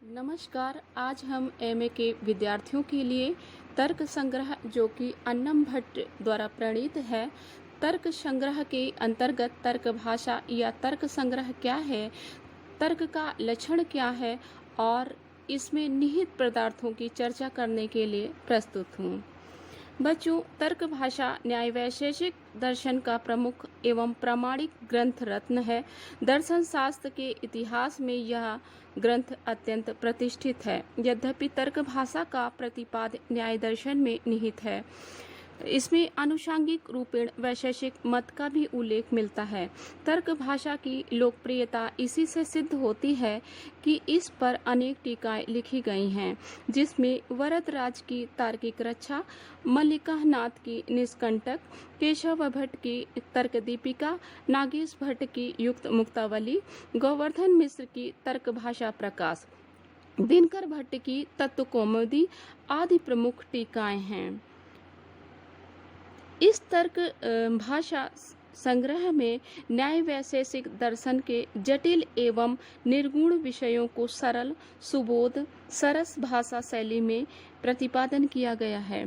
नमस्कार। आज हम एमए के विद्यार्थियों के लिए तर्क संग्रह जो कि अन्नम भट्ट द्वारा प्रणीत है, तर्क संग्रह के अंतर्गत तर्क भाषा या तर्क संग्रह क्या है, तर्क का लक्षण क्या है और इसमें निहित पदार्थों की चर्चा करने के लिए प्रस्तुत हूँ। बच्चों, तर्क भाषा न्याय वैशेषिक दर्शन का प्रमुख एवं प्रामाणिक ग्रंथ रत्न है। दर्शन शास्त्र के इतिहास में यह ग्रंथ अत्यंत प्रतिष्ठित है। यद्यपि तर्क भाषा का प्रतिपाद्य न्याय दर्शन में निहित है, इसमें आनुषांगिक रूपेण वैशेषिक मत का भी उल्लेख मिलता है। तर्क भाषा की लोकप्रियता इसी से सिद्ध होती है कि इस पर अनेक टीकाएं लिखी गई हैं, जिसमें वरदराज की तार्किक रक्षा, मल्लिका नाथ की निष्कंटक, केशव भट्ट की तर्क दीपिका, नागेश भट्ट की युक्त मुक्तावली, गोवर्धन मिश्र की तर्क भाषा प्रकाश, दिनकर भट्ट की तत्व कौमुदी आदि प्रमुख टीकाएं हैं। इस तर्क भाषा संग्रह में न्याय वैशेषिक दर्शन के जटिल एवं निर्गुण विषयों को सरल, सुबोध, सरस भाषा शैली में प्रतिपादन किया गया है।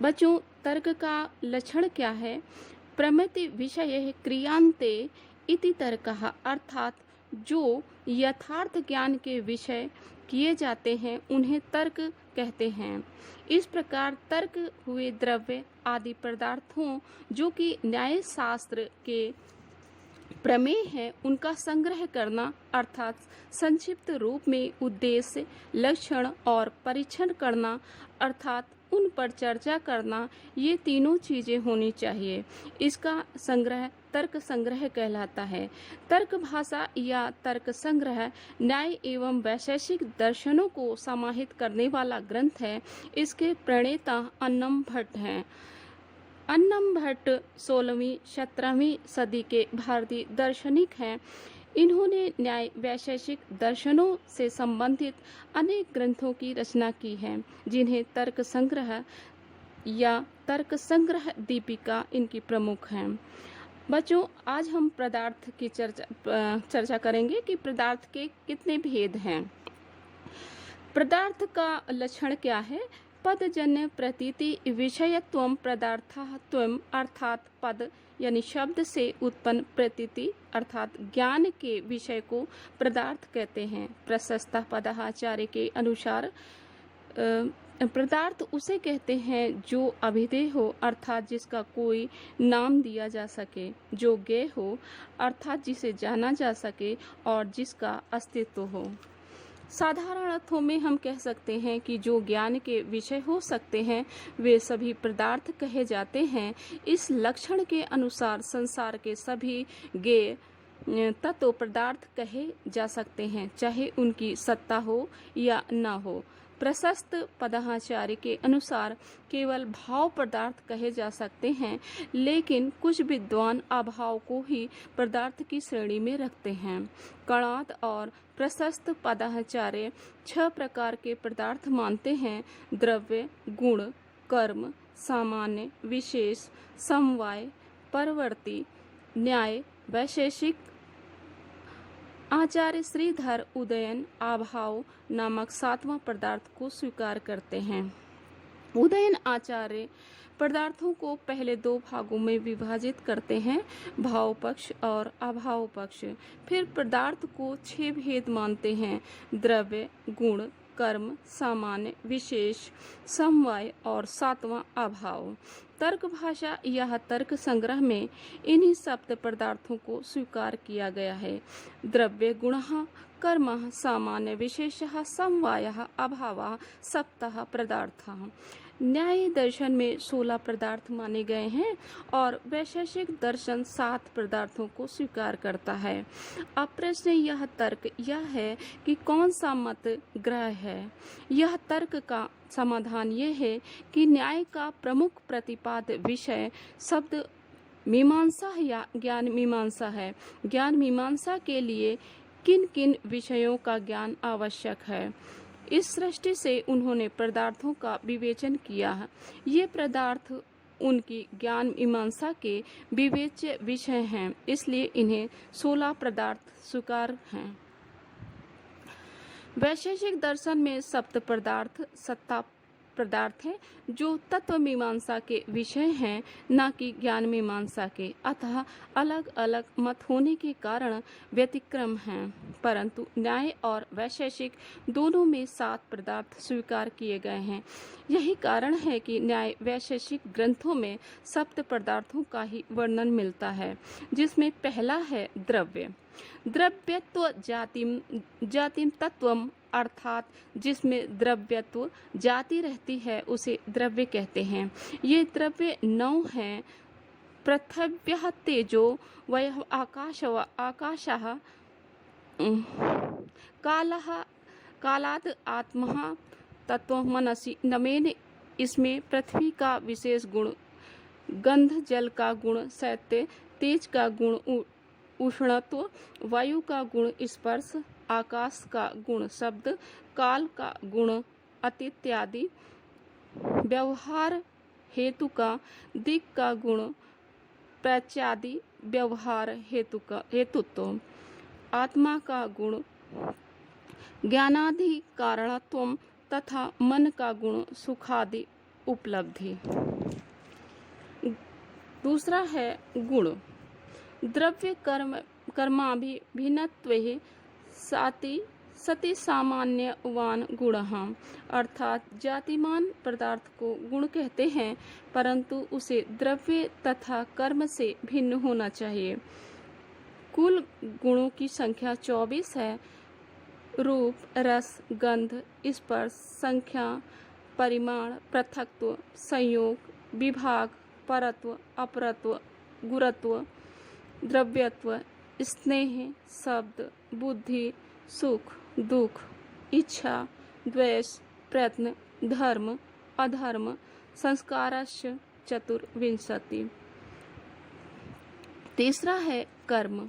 बच्चों, तर्क का लक्षण क्या है? प्रमिति विषय क्रियांते इति तर्कः, अर्थात जो यथार्थ ज्ञान के विषय किए जाते हैं उन्हें तर्क कहते हैं। इस प्रकार तर्क हुए द्रव्य आदि पदार्थों जो कि न्याय शास्त्र के प्रमेय है उनका संग्रह करना, अर्थात संक्षिप्त रूप में उद्देश्य, लक्षण और परीक्षण करना, अर्थात उन पर चर्चा करना, ये तीनों चीजें होनी चाहिए। इसका संग्रह तर्क संग्रह कहलाता है। तर्क भाषा या तर्क संग्रह न्याय एवं वैशेषिक दर्शनों को समाहित करने वाला ग्रंथ है। इसके प्रणेता अन्नम भट्ट हैं। अन्नम भट्ट 16वीं 17वीं सदी के भारतीय दार्शनिक हैं। इन्होंने न्याय वैशेषिक दर्शनों से संबंधित अनेक ग्रंथों की रचना की है, जिन्हें तर्क संग्रह या तर्क संग्रह दीपिका इनकी प्रमुख हैं। बच्चों, आज हम पदार्थ की चर्चा करेंगे कि पदार्थ के कितने भेद हैं। पदार्थ का लक्षण क्या है? पदजन्य प्रतीति विषयत्वम पदार्थत्वम, अर्थात पद यानी शब्द से उत्पन्न प्रतीति अर्थात ज्ञान के विषय को पदार्थ कहते हैं। प्रशस्त पदाचार्य के अनुसार पदार्थ उसे कहते हैं जो अभिधेय हो, अर्थात जिसका कोई नाम दिया जा सके, जो ज्ञेय हो, अर्थात जिसे जाना जा सके और जिसका अस्तित्व हो। साधारण अर्थों में हम कह सकते हैं कि जो ज्ञान के विषय हो सकते हैं वे सभी पदार्थ कहे जाते हैं। इस लक्षण के अनुसार संसार के सभी ज्ञेय तत्व पदार्थ कहे जा सकते हैं, चाहे उनकी सत्ता हो या न हो। प्रशस्त पदाचार्य के अनुसार केवल भाव पदार्थ कहे जा सकते हैं, लेकिन कुछ विद्वान अभाव को ही पदार्थ की श्रेणी में रखते हैं। कणाद और प्रशस्त पदाचार्य 6 प्रकार के पदार्थ मानते हैं: द्रव्य, गुण, कर्म, सामान्य, विशेष, समवाय, परवर्ती, न्याय, वैशेषिक। आचार्य श्रीधर उदयन अभाव नामक 7वां पदार्थ को स्वीकार करते हैं। उदयन आचार्य पदार्थों को पहले 2 भागों में विभाजित करते हैं, भाव पक्ष और अभाव पक्ष। फिर पदार्थ को 6 भेद मानते हैं: द्रव्य, गुण, कर्म, सामान्य, विशेष, समवाय और 7वां अभाव। तर्क भाषा यह तर्क संग्रह में इन्हीं सप्त पदार्थों को स्वीकार किया गया है: द्रव्य, गुणः, कर्मः, सामान्य, विशेषः, समवायः, अभावः, सप्तः पदार्थः। न्याय दर्शन में 16 पदार्थ माने गए हैं और वैशेषिक दर्शन 7 पदार्थों को स्वीकार करता है। अब प्रश्न यह तर्क यह है कि कौन सा मत ग्रह है। यह तर्क का समाधान यह है कि न्याय का प्रमुख प्रतिपाद्य विषय शब्द मीमांसा या ज्ञान मीमांसा है। ज्ञान मीमांसा के लिए किन किन विषयों का ज्ञान आवश्यक है, इस दृष्टि से उन्होंने पदार्थों का विवेचन किया है। ये पदार्थ उनकी ज्ञान मीमांसा के विवेच्य विषय हैं, इसलिए इन्हें 16 पदार्थ स्वीकार हैं। वैशेषिक दर्शन में सप्त पदार्थ सत्ता पदार्थ है जो तत्व मीमांसा के विषय हैं, न कि ज्ञान मीमांसा के। अतः अलग अलग मत होने के कारण व्यतिक्रम हैं, परंतु न्याय और वैशेषिक दोनों में 7 पदार्थ स्वीकार किए गए हैं। यही कारण है कि न्याय वैशेषिक ग्रंथों में सप्त पदार्थों का ही वर्णन मिलता है, जिसमें पहला है द्रव्य। द्रव्यत्व जातिम तत्वम, अर्थात जिसमें द्रव्यत्व जाति रहती है उसे द्रव्य कहते हैं। ये द्रव्य 9 हैं। पृथिव्यः तेजो वयः आकाशः कालः कालाद आत्मा तत्व मनसि नमेन। इसमें पृथ्वी का विशेष गुण गंध, जल का गुण शैत्य, तेज का गुण उष्णत्व, वायु का गुण स्पर्श, आकाश का गुण शब्द, काल का गुण अतीत्यादि, व्यवहार हेतु का दिक् का गुण प्रत्यादि व्यवहार हेतुत्व, आत्मा का गुण ज्ञानादि कारणत्व तथा मन का गुण सुखादि उपलब्धि। दूसरा है गुण। द्रव्य कर्माभिन्नत्वे सति सामान्यवान गुणः, अर्थात जातिमान पदार्थ को गुण कहते हैं, परंतु उसे द्रव्य तथा कर्म से भिन्न होना चाहिए। कुल गुणों की संख्या 24 है। रूप, रस, गंध, स्पर्श, संख्या, परिमाण, पृथक्त्व, संयोग, विभाग, परत्व, अपरत्व, गुरत्व, द्रव्यत्व, स्नेह, शब्द, बुद्धि, सुख, दुख, इच्छा, द्वेष, प्रयत्न, धर्म, अधर्म, संस्कारश्च 24। तीसरा है कर्म।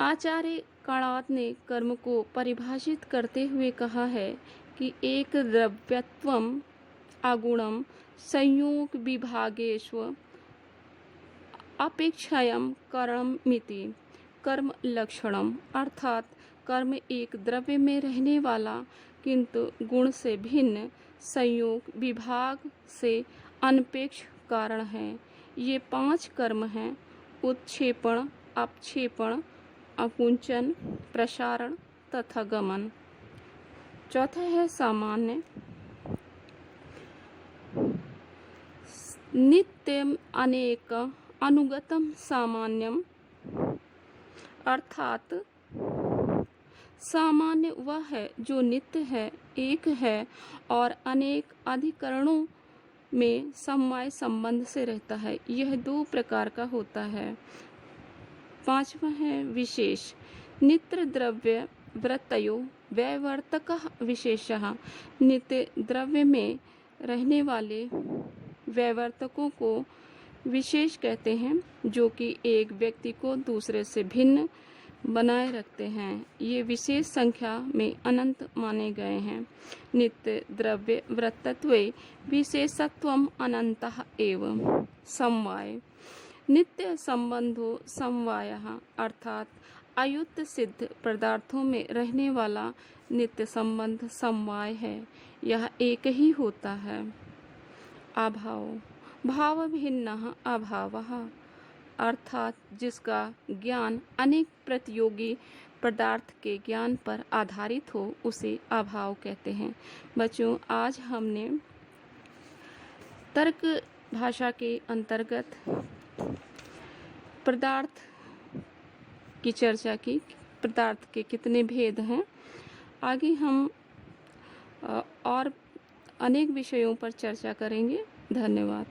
आचार्य कणाद ने कर्म को परिभाषित करते हुए कहा है कि एक द्रव्यत्वम अगुणम संयोग विभागेष्व अपेक्षायाम कर्ममिति कर्म लक्षणम, अर्थात कर्म एक द्रव्य में रहने वाला किंतु गुण से भिन्न संयोग विभाग से अनपेक्ष कारण है। ये 5 कर्म हैं: उत्क्षेपण, अपक्षेपण, अकुंचन, प्रसारण तथा गमन। चौथा है सामान्य। नित्यम अनेक अनुगतम सामान्यम, अर्थात सामान्य वह है जो नित्य है, एक है और अनेक अधिकरणों में समवाय संबंध से रहता है। यह 2 प्रकार का होता है। 5वां है विशेष। नित्य द्रव्य वृत्तयो वैवर्तकः विशेषः, नित्य द्रव्य में रहने वाले वैवर्तकों को विशेष कहते हैं, जो कि एक व्यक्ति को दूसरे से भिन्न बनाए रखते हैं। ये विशेष संख्या में अनंत माने गए हैं। नित्य द्रव्य वृत्तत्वे विशेषत्वम अनन्तः एवं समवाय। नित्य संबंधो समवायः, अर्थात अयुक्त सिद्ध पदार्थों में रहने वाला नित्य संबंध समवाय है। यह एक ही होता है। अभाव भाव भिन्न अभावः, अर्थात जिसका ज्ञान अनेक प्रतियोगी पदार्थ के ज्ञान पर आधारित हो उसे अभाव कहते हैं। बच्चों, आज हमने तर्क भाषा के अंतर्गत पदार्थ की चर्चा की। पदार्थ के कितने भेद हैं, आगे हम और अनेक विषयों पर चर्चा करेंगे। धन्यवाद।